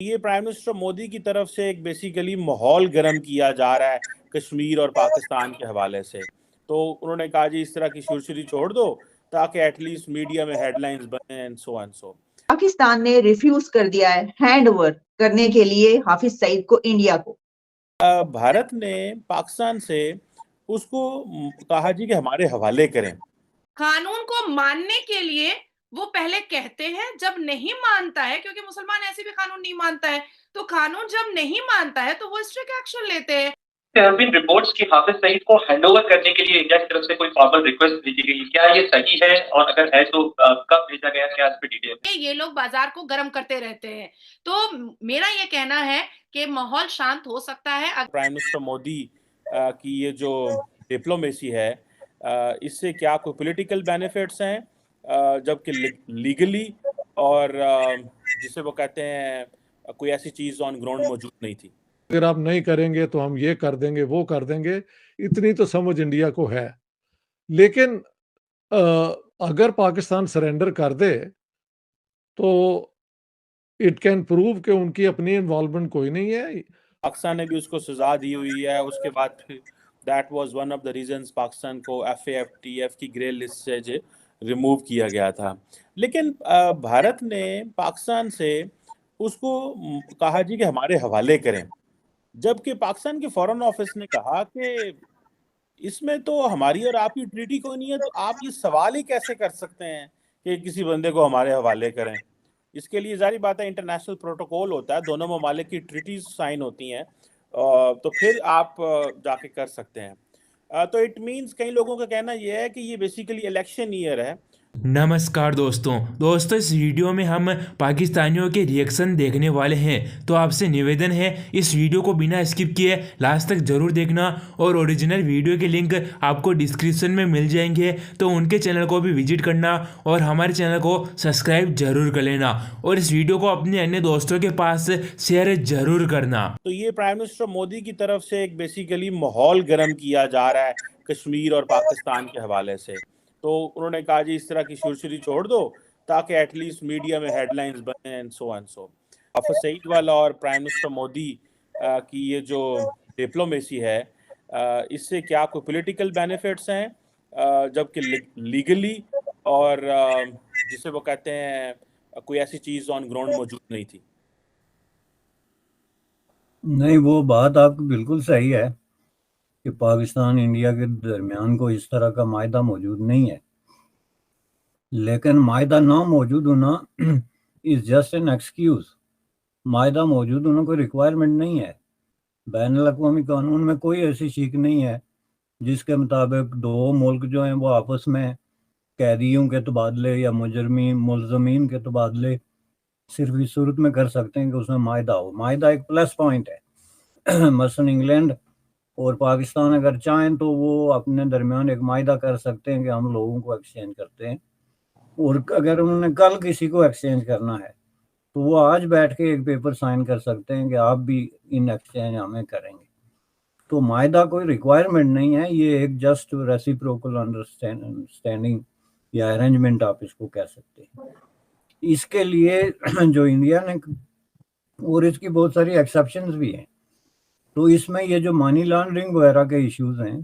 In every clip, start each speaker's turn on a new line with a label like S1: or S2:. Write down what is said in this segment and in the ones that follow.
S1: یہ prime minister Modi کی طرف سے ایک بیسیکلی ماحول گرم کیا جا رہا ہے کشمیر اور پاکستان کے حوالے سے. تو انہوں نے کہا جی اس طرح کی شرشری چھوڑ دو تاکہ ایٹ لیسٹ میڈیا میں ہیڈ لائنز بنیں and so and so.
S2: Pakistan نے ریفیوز کر دیا ہے ہینڈ اوور کرنے کے لیے حافظ سعید کو انڈیا کو.
S1: بھارت نے پاکستان سے اس کو کہا جی کہ ہمارے حوالے کریں.
S3: قانون کو ماننے کے لیے وہ پہلے کہتے ہیں، جب نہیں مانتا ہے، کیونکہ مسلمان ایسے بھی قانون نہیں مانتا ہے، تو قانون جب نہیں مانتا ہے تو وہ اسٹرکٹ ایکشن لیتے ہیں.
S4: There have been reports کہ حافظ سعید کو ہینڈ اوور کرنے کے لیے انڈیا کی طرف سے کوئی فارمل ریکویسٹ بھیجی گئی. کیا یہ صحیح ہے؟ اور اگر ہے تو کب بھیجا گیا؟ کیا اس پہ ڈیٹیل؟
S3: یہ لوگ بازار کو گرم کرتے رہتے ہیں. تو میرا یہ کہنا ہے کہ ماحول شانت ہو سکتا ہے.
S1: پرائم منسٹر مودی کی یہ جو ڈپلومیسی ہے اس سے کیا کوئی پولیٹیکل بینیفٹس ہیں جبکہ لیگلی اور جسے وہ کہتے ہیں کوئی ایسی چیز آن گراؤنڈ موجود نہیں تھی.
S5: اگر آپ نہیں کریں گے تو ہم یہ کر دیں گے وہ کر دیں گے، اتنی تو سمجھ انڈیا کو ہے. لیکن اگر پاکستان سرنڈر کر دے تو اٹ کین پروو کہ ان کی اپنی انوالومنٹ کوئی نہیں ہے.
S1: پاکستان نے بھی اس کو سزا دی ہوئی ہے. اس کے بعد that was one of the reasons Pakistan کو FATF کی گرے لسٹ سے ریموو کیا گیا تھا. لیکن بھارت نے پاکستان سے اس کو کہا جی کہ ہمارے حوالے کریں، جبکہ پاکستان کے فورن آفس نے کہا کہ اس میں تو ہماری اور آپ کی ٹریٹی کوئی نہیں ہے، تو آپ یہ سوال ہی کیسے کر سکتے ہیں کہ کسی بندے کو ہمارے حوالے کریں. اس کے لیے ظاہری بات ہے انٹرنیشنل پروٹوکول ہوتا ہے، دونوں ممالک کی ٹریٹیز سائن ہوتی ہیں تو پھر آپ جا کے کر سکتے ہیں. تو اٹ مینس کئی لوگوں کا کہنا یہ ہے کہ یہ بیسیکلی الیکشن ایئر ہے.
S6: نمسکار دوستوں اس ویڈیو میں ہم پاکستانیوں کے ریئیکشن دیکھنے والے ہیں، تو آپ سے نویدن ہے اس ویڈیو کو بنا اسکپ کیے لاسٹ تک ضرور دیکھنا، اور اوریجنل ویڈیو کے لنک آپ کو ڈسکرپشن میں مل جائیں گے، تو ان کے چینل کو بھی وزٹ کرنا اور ہمارے چینل کو سبسکرائب ضرور کر لینا، اور اس ویڈیو کو اپنے انیہ دوستوں کے پاس شیئر ضرور کرنا.
S1: تو یہ پرائم منسٹر مودی کی طرف سے ایک بیسیکلی ماحول گرم کیا جا رہا ہے کشمیر اور پاکستان کے حوالے سے. تو انہوں نے کہا جی اس طرح کی شرشری چھوڑ دو تاکہ ایٹ لیسٹ میڈیا میں ہیڈ لائنز بنیں and so and so. Hafiz Saeed والا اور پرائم منسٹر مودی کی یہ جو ڈپلومیسی ہے اس سے کیا کوئی پولیٹیکل بینیفٹس ہیں جبکہ لیگلی اور جسے وہ کہتے ہیں کوئی ایسی چیز آن گراؤنڈ موجود نہیں تھی.
S7: نہیں، وہ بات آپ کی بالکل صحیح ہے کہ پاکستان انڈیا کے درمیان کو اس طرح کا معاہدہ موجود نہیں ہے، لیکن معاہدہ نہ موجود ہونا از جسٹ این ایکسکیوز. معاہدہ موجود ہونا کوئی ریکوائرمنٹ نہیں ہے. بین الاقوامی قانون میں کوئی ایسی شیک نہیں ہے جس کے مطابق دو ملک جو ہیں وہ آپس میں قیدیوں کے تبادلے یا ملزمین کے تبادلے صرف اس صورت میں کر سکتے ہیں کہ اس میں معاہدہ ہو. معاہدہ ایک پلس پوائنٹ ہے. مثلا انگلینڈ اور پاکستان اگر چاہیں تو وہ اپنے درمیان ایک معاہدہ کر سکتے ہیں کہ ہم لوگوں کو ایکسچینج کرتے ہیں، اور اگر انہوں نے کل کسی کو ایکسچینج کرنا ہے تو وہ آج بیٹھ کے ایک پیپر سائن کر سکتے ہیں کہ آپ بھی ان ایکسچینج ہمیں کریں گے. تو معاہدہ کوئی ریکوائرمنٹ نہیں ہے، یہ ایک جسٹ ریسیپروکل انڈرسٹینڈنگ یا ارینجمنٹ آپ اس کو کہہ سکتے ہیں. اس کے لیے جو انڈیا نے، اور اس کی بہت ساری ایکسیپشنز بھی ہیں، تو اس میں یہ جو منی لانڈرنگ وغیرہ کے ایشوز ہیں،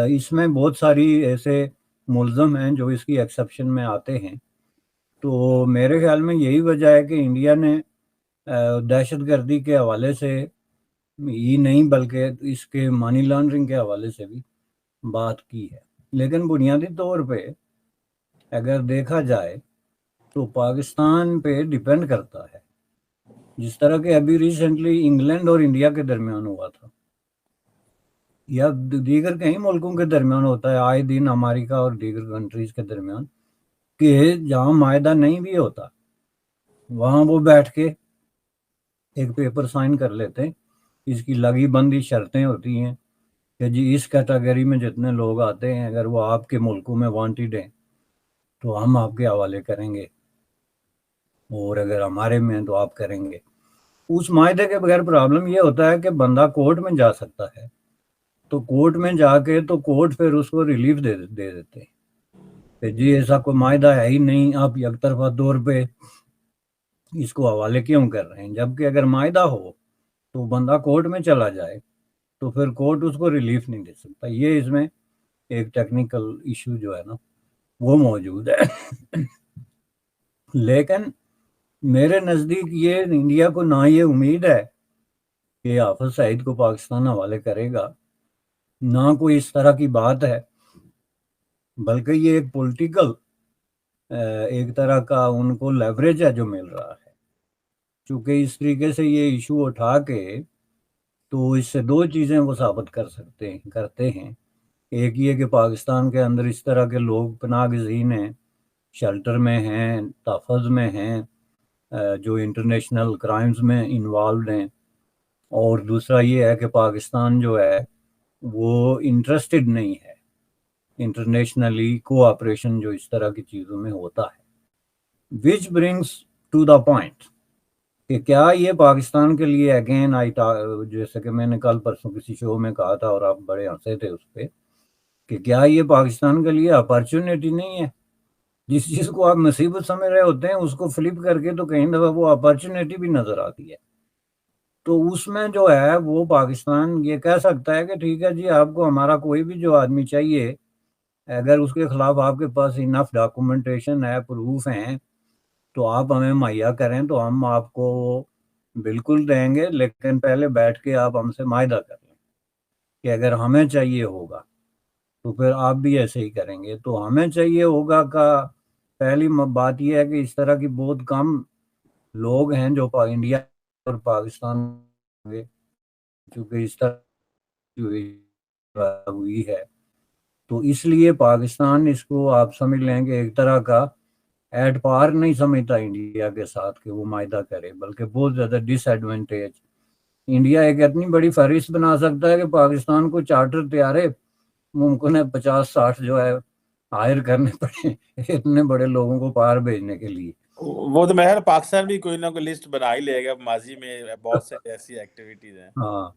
S7: اس میں بہت ساری ایسے ملزم ہیں جو اس کی ایکسیپشن میں آتے ہیں. تو میرے خیال میں یہی وجہ ہے کہ انڈیا نے دہشت گردی کے حوالے سے ہی نہیں بلکہ اس کے منی لانڈرنگ کے حوالے سے بھی بات کی ہے. لیکن بنیادی طور پہ اگر دیکھا جائے تو پاکستان پہ ڈیپینڈ کرتا ہے، جس طرح کہ ابھی ریسنٹلی انگلینڈ اور انڈیا کے درمیان ہوا تھا، یا دیگر کئی ملکوں کے درمیان ہوتا ہے آئے دن، امریکہ اور دیگر کنٹریز کے درمیان، کہ جہاں معاہدہ نہیں بھی ہوتا وہاں وہ بیٹھ کے ایک پیپر سائن کر لیتے ہیں. اس کی لگی بندی شرطیں ہوتی ہیں کہ جی اس کیٹیگری میں جتنے لوگ آتے ہیں اگر وہ آپ کے ملکوں میں وانٹیڈ ہیں تو ہم آپ کے حوالے کریں گے، اور اگر ہمارے میں ہیں تو آپ کریں گے. اس معاہدے کے بغیر پرابلم یہ ہوتا ہے کہ بندہ کورٹ میں جا سکتا ہے، تو کورٹ میں جا کے تو کورٹ پھر اس کو ریلیف دے دیتے ہیں کہ جی ایسا کوئی معاہدہ ہے ہی نہیں، آپ یک طرفہ طور پہ اس کو حوالے کیوں کر رہے ہیں؟ جبکہ اگر معاہدہ ہو تو بندہ کورٹ میں چلا جائے تو پھر کورٹ اس کو ریلیف نہیں دے سکتا. یہ اس میں ایک ٹیکنیکل ایشو جو ہے نا وہ موجود ہے. لیکن میرے نزدیک یہ انڈیا کو نہ یہ امید ہے کہ حافظ سعید کو پاکستان حوالے کرے گا، نہ کوئی اس طرح کی بات ہے، بلکہ یہ ایک پولیٹیکل ایک طرح کا ان کو لیوریج ہے جو مل رہا ہے. چونکہ اس طریقے سے یہ ایشو اٹھا کے تو اس سے دو چیزیں وہ ثابت کرتے ہیں. ایک یہ کہ پاکستان کے اندر اس طرح کے لوگ پناہ گزین ہیں، شیلٹر میں ہیں، تحفظ میں ہیں، جو انٹرنیشنل کرائمز میں انوالوڈ ہیں. اور دوسرا یہ ہے کہ پاکستان جو ہے وہ انٹرسٹڈ نہیں ہے انٹرنیشنلی کوآپریشن جو اس طرح کی چیزوں میں ہوتا ہے. وچ برنگس ٹو دا پوائنٹ کہ کیا یہ پاکستان کے لیے اگین جیسے کہ میں نے کل پرسوں کسی شو میں کہا تھا اور آپ بڑے ہنسے تھے اس پہ، کہ کیا یہ پاکستان کے لیے اپارچونیٹی نہیں ہے؟ جس چیز کو آپ مصیبت سمجھ رہے ہوتے ہیں اس کو فلپ کر کے تو کہیں دفعہ وہ اپارچونیٹی بھی نظر آتی ہے. تو اس میں جو ہے وہ پاکستان یہ کہہ سکتا ہے کہ ٹھیک ہے جی، آپ کو ہمارا کوئی بھی جو آدمی چاہیے، اگر اس کے خلاف آپ کے پاس انف ڈاکومنٹیشن ہے، پروف ہیں، تو آپ ہمیں مہیا کریں تو ہم آپ کو بالکل دیں گے. لیکن پہلے بیٹھ کے آپ ہم سے معاہدہ کر لیں کہ اگر ہمیں چاہیے ہوگا تو پھر آپ بھی ایسے ہی کریں گے. تو ہمیں چاہیے ہوگا کا پہلی بات یہ ہے کہ اس طرح کی بہت کم لوگ ہیں جو انڈیا اور پاکستان چونکہ اس طرح ہوئی ہے تو اس لیے پاکستان اس کو آپ سمجھ لیں کہ ایک طرح کا ایٹ پار نہیں سمجھتا انڈیا کے ساتھ کہ وہ معاہدہ کرے، بلکہ بہت زیادہ ڈس ایڈوانٹیج. انڈیا ایک اتنی بڑی فہرست بنا سکتا ہے کہ پاکستان کو چارٹر طیارے ممکن ہے 50-60 جو ہے ہائر کرنے پڑے اتنے بڑے لوگوں کو پار بھیجنے کے لیے.
S1: وہ تو مہر پاکستان بھی کوئی نہ کوئی لسٹ بنا ہی لے گا، ماضی میں بہت سے ایسی ایکٹیویٹیز ہیں.
S7: ہاں،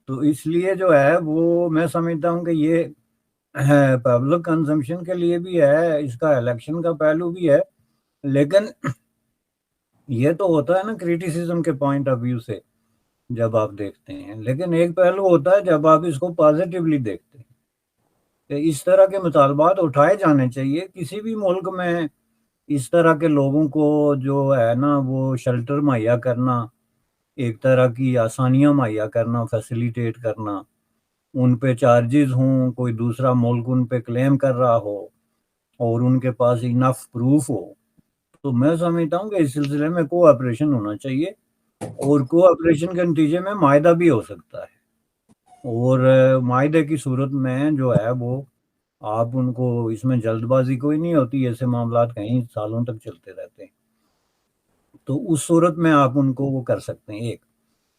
S7: تو اس لیے جو ہے وہ میں سمجھتا ہوں کہ یہ پبلک کنزمپشن کے لیے بھی ہے، اس کا الیکشن کا پہلو بھی ہے. لیکن یہ تو ہوتا ہے نا کریٹیسزم کے پوائنٹ آف ویو سے جب آپ دیکھتے ہیں. لیکن ایک پہلو ہوتا ہے جب آپ اس کو پازیٹیولی دیکھتے ہیں کہ اس طرح کے مطالبات اٹھائے جانے چاہیے. کسی بھی ملک میں اس طرح کے لوگوں کو جو ہے نا وہ شیلٹر مہیا کرنا، ایک طرح کی آسانیاں مہیا کرنا، فیسیلیٹیٹ کرنا، ان پہ چارجز ہوں، کوئی دوسرا ملک ان پہ کلیم کر رہا ہو اور ان کے پاس انف پروف ہو، تو میں سمجھتا ہوں کہ اس سلسلے میں کوآپریشن ہونا چاہیے. اور کوآپریشن کے نتیجے میں معاہدہ بھی ہو سکتا ہے. اور معاہدے کی صورت میں جو ہے وہ آپ ان کو اس میں جلد بازی کوئی نہیں ہوتی، ایسے معاملات کہیں سالوں تک چلتے رہتے ہیں، تو اس صورت میں آپ ان کو وہ کر سکتے ہیں. ایک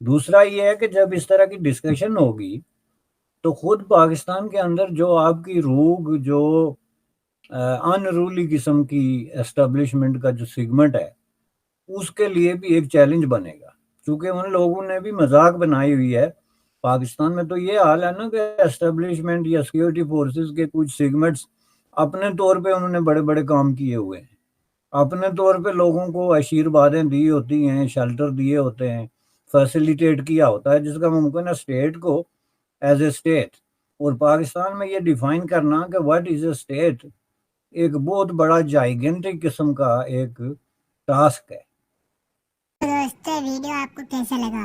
S7: دوسرا یہ ہے کہ جب اس طرح کی ڈسکشن ہوگی تو خود پاکستان کے اندر جو آپ کی روگ جو ان رولی قسم کی اسٹیبلشمنٹ کا جو سیگمنٹ ہے اس کے لیے بھی ایک چیلنج بنے گا. چونکہ ان لوگوں نے بھی مذاق بنائی ہوئی ہے پاکستان میں. تو یہ حال ہے نا کہ اسٹیبلشمنٹ یا سیکیورٹی فورسز کے کچھ سیگمنٹس اپنے طور پہ انہوں نے بڑے بڑے کام کیے ہوئے ہیں، اپنے طور پہ لوگوں کو آشیروادیں دی ہوتی ہیں، شیلٹر دیے ہوتے ہیں، فیسیلیٹیٹ کیا ہوتا ہے، جس کا ممکن ہے اسٹیٹ کو ایز اے اسٹیٹ. اور پاکستان میں یہ ڈیفائن کرنا کہ واٹ از اے اسٹیٹ ایک بہت بڑا جائگنٹک قسم کا ایک ٹاسک ہے.
S8: دوستو ویڈیو آپ کو کیسا لگا؟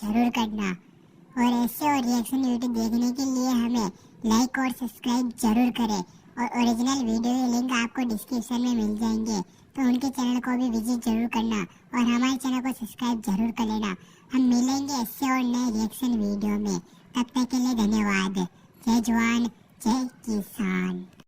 S8: ضرور کرنا، اور ایسے اور ریئیکشن ویڈیو دیکھنے کے لیے ہمیں لائک اور سبسکرائب ضرور کریں. اور اوریجنل ویڈیو کے لنک آپ کو ڈسکرپشن میں مل جائیں گے، تو ان کے چینل کو بھی وزٹ ضرور کرنا اور ہمارے چینل کو سبسکرائب ضرور کر لینا. ہم ملیں گے ایسے اور نئے ریئیکشن ویڈیو میں. تب تک کے لیے دھنیہ واد. جے جوان جے کسان.